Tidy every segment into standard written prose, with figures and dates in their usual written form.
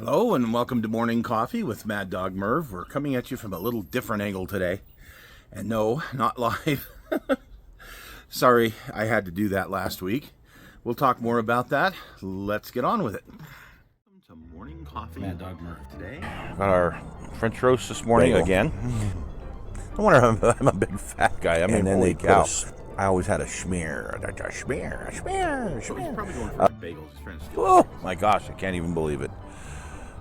Hello and welcome to Morning Coffee with Maddog Merv. We're coming at you from a little different angle today. And no, not live. Sorry, I had to do that last week. We'll talk more about that. Let's get on with it. Welcome to Morning Coffee. Maddog Merv today. Got our French roast this morning Bagel. again. I wonder I'm a big fat guy. I mean, And then holy they cow. I always had a schmear. A schmear. He's probably going for bagels. He's trying to steal Oh my gosh, I can't even believe it.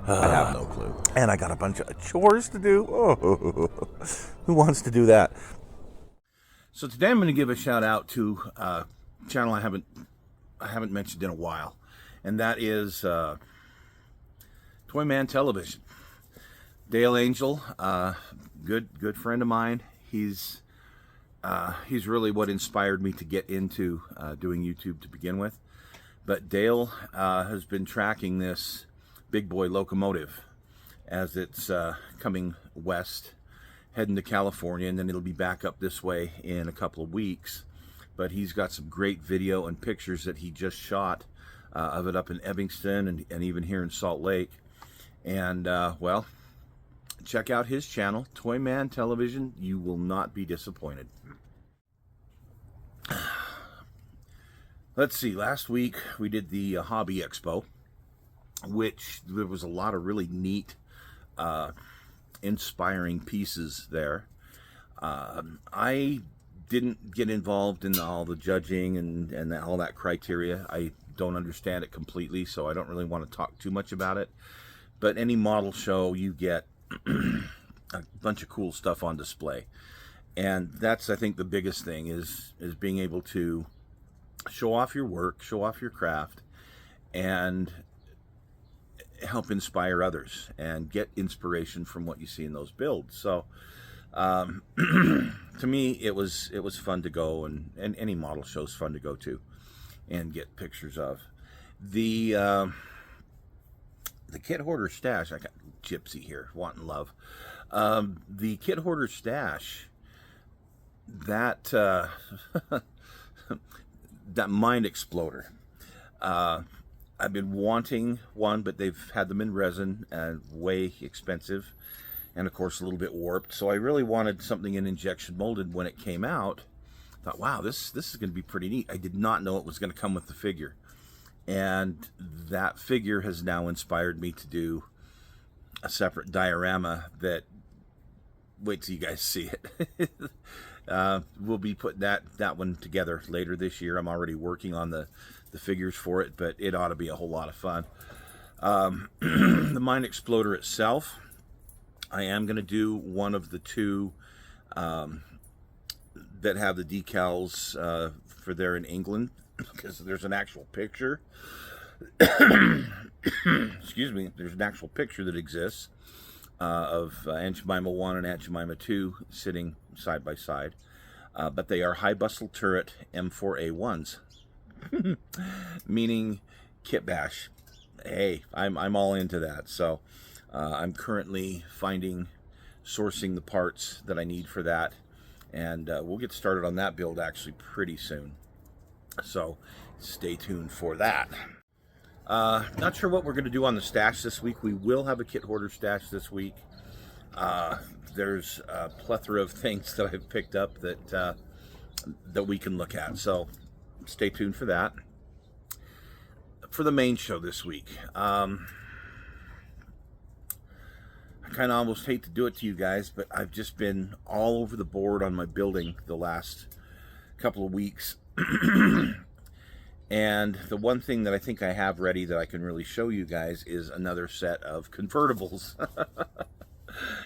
I have no clue. And I got a bunch of chores to do. Oh, who wants to do that? So today I'm going to give a shout out to a channel I haven't mentioned in a while, and that is Toy Man Television. Dale Angel, good friend of mine. He's really what inspired me to get into doing YouTube to begin with. But Dale has been tracking this big boy locomotive as it's coming west, heading to California, and then it'll be back up this way in a couple of weeks. But he's got some great video and pictures that he just shot of it up in Evanston and even here in Salt Lake. And well, check out his channel, Toy Man Television. You will not be disappointed. Let's see, last week we did the Hobby Expo, which there was a lot of really neat, inspiring pieces there. I didn't get involved in all the judging and all that criteria. I don't understand it completely, so I don't really want to talk too much about it. But any model show, you get a bunch of cool stuff on display. And that's, I think, the biggest thing is being able to show off your work, show off your craft, and help inspire others and get inspiration from what you see in those builds. So to me, it was fun to go, and any model show is fun to go to and get pictures of. The Kit Hoarder Stash, I got Gypsy here wanting love. The Kit Hoarder Stash, that that mind exploder, I've been wanting one, but they've had them in resin and way expensive, and of course a little bit warped. So I really wanted something in injection molded when it came out. I thought, wow, this is going to be pretty neat. I did not know it was going to come with the figure, and that figure has now inspired me to do a separate diorama that, wait till you guys see it. We'll be putting that one together later this year. I'm already working on the figures for it, but it ought to be a whole lot of fun. The Mine Exploder itself, I am going to do one of the two that have the decals for there in England, because there's an actual picture. Excuse me. There's an actual picture that exists of Aunt Jemima 1 and Aunt Jemima 2 sitting side by side. But they are high bustle turret M4A1s. Meaning kit bash. Hey, I'm all into that. So I'm currently sourcing the parts that I need for that, and we'll get started on that build actually pretty soon. So stay tuned for that. Not sure what we're going to do on the stash this week. We will have a Kit Hoarder Stash this week. There's a plethora of things that I've picked up that we can look at. So stay tuned for that. For the main show this week, I kind of almost hate to do it to you guys, but I've just been all over the board on my building the last couple of weeks. And the one thing that I think I have ready that I can really show you guys is another set of convertibles.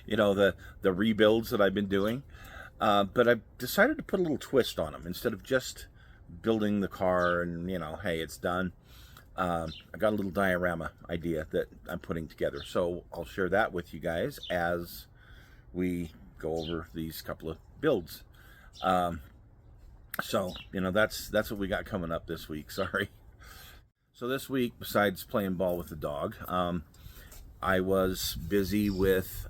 You know, the rebuilds that I've been doing. But I've decided to put a little twist on them. Instead of just building the car and, you know, hey, it's done. I got a little diorama idea that I'm putting together. So I'll share that with you guys as we go over these couple of builds. So, you know, that's what we got coming up this week. Sorry. So this week, besides playing ball with the dog, I was busy with,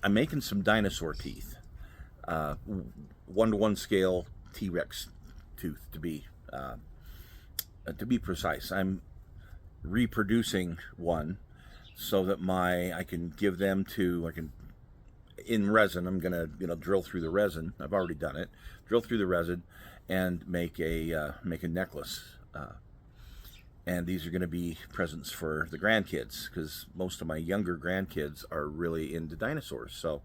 I'm making some dinosaur teeth. 1-to-1 scale T-Rex tooth to be precise. I'm reproducing one so that I can give them to, in resin. I'm gonna drill through the resin. I've already done it. Drill through the resin and make a necklace. And these are going to be presents for the grandkids, because most of my younger grandkids are really into dinosaurs. So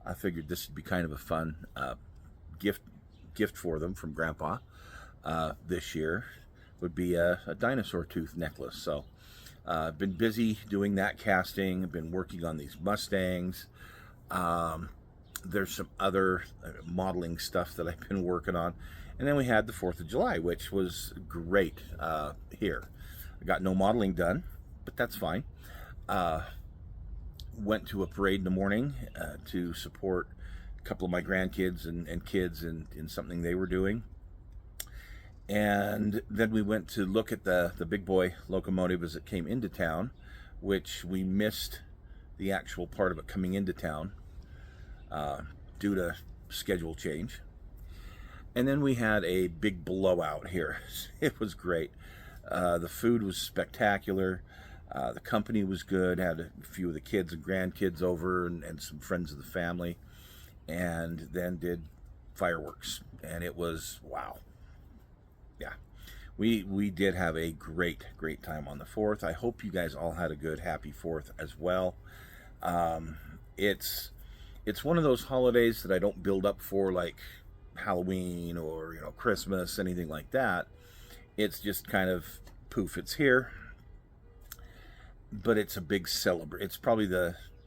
I figured this would be kind of a fun gift for them from Grandpa. This year would be a dinosaur tooth necklace. So I've been busy doing that casting. I've been working on these Mustangs. There's some other modeling stuff that I've been working on. And then we had the 4th of July, which was great here. I got no modeling done, but that's fine. Went to a parade in the morning to support a couple of my grandkids and kids in something they were doing. And then we went to look at the big boy locomotive as it came into town, which we missed the actual part of it coming into town due to schedule change. And then we had a big blowout here. It was great. The food was spectacular. The company was good. Had a few of the kids and grandkids over and some friends of the family. And then did fireworks. And it was, wow. Yeah. We did have a great time on the 4th. I hope you guys all had a good, happy 4th as well. It's one of those holidays that I don't build up for, like Halloween or Christmas, anything like that. It's just kind of poof, it's here. But it's a big celebration. It's probably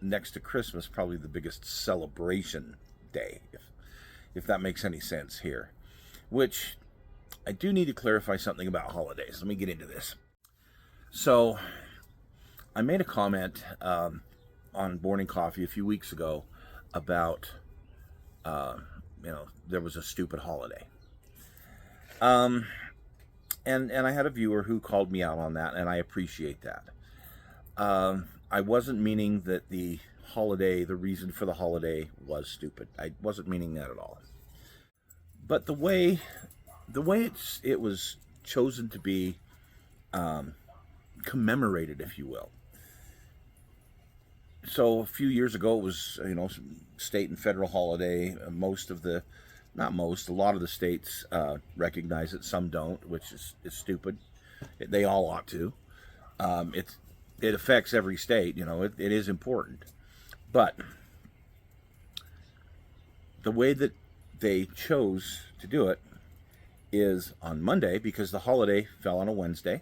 next to Christmas, probably the biggest celebration day, if that makes any sense here. Which I do need to clarify something about holidays. Let me get into this. So I made a comment on Morning Coffee a few weeks ago about there was a stupid holiday. And I had a viewer who called me out on that, and I appreciate that. I wasn't meaning that the reason for the holiday was stupid. I wasn't meaning that at all. But the way it was chosen to be commemorated, if you will. So a few years ago, it was state and federal holiday. A lot of the states recognize it. Some don't, which is stupid. They all ought to. It affects every state. It is important. But the way that they chose to do it is on Monday, because the holiday fell on a Wednesday,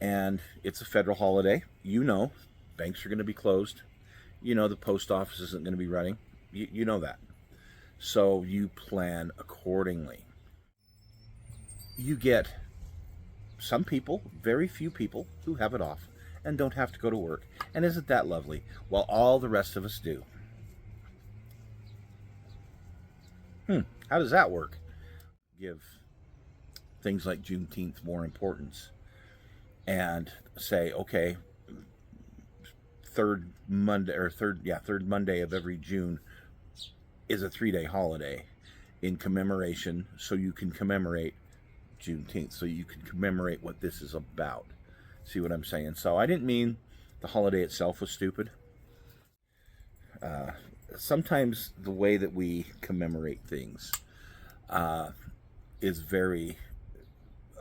and it's a federal holiday. Banks are going to be closed. The post office isn't going to be running. You know that. So you plan accordingly. You get some people, very few people, who have it off and don't have to go to work. And isn't that lovely? While all the rest of us do. How does that work? Give things like Juneteenth more importance and say, okay, third Monday of every June is a 3-day holiday in commemoration, so you can commemorate Juneteenth, so you can commemorate what this is about. See what I'm saying? So I didn't mean the holiday itself was stupid. Sometimes the way that we commemorate things is very,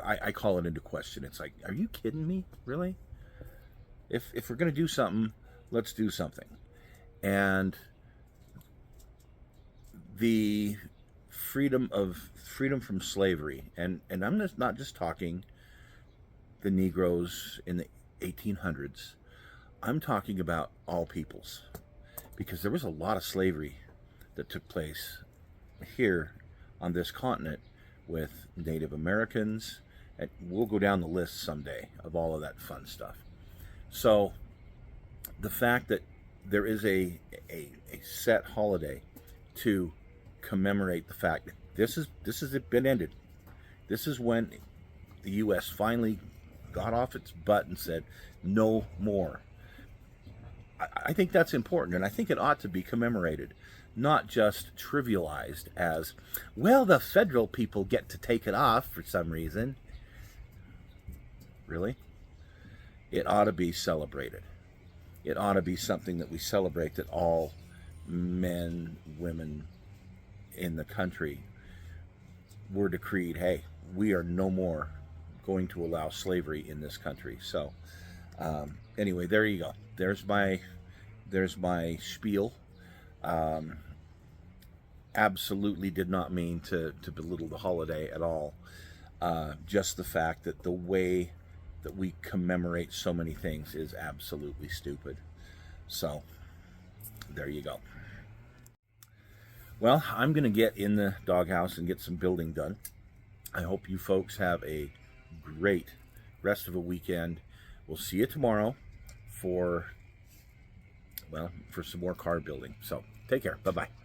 I call it into question. It's like, are you kidding me? Really? If we're going to do something, let's do something. And the freedom from slavery, and I'm not just talking the Negroes in the 1800s. I'm talking about all peoples, because there was a lot of slavery that took place here on this continent with Native Americans, and we'll go down the list someday of all of that fun stuff. So the fact that there is a set holiday to commemorate the fact that this has been ended. This is when the U.S. finally got off its butt and said, no more. I think that's important, and I think it ought to be commemorated, not just trivialized as, well, the federal people get to take it off for some reason. Really? it ought to be celebrated. It ought to be something that we celebrate, that all men, women in the country were decreed, hey, we are no more going to allow slavery in this country. So anyway, there you go. There's my spiel. Absolutely did not mean to belittle the holiday at all. Just the fact that the way that we commemorate so many things is absolutely stupid. So there you go. Well, I'm going to get in the doghouse and get some building done. I hope you folks have a great rest of a weekend. We'll see you tomorrow for some more car building. So take care. Bye-bye.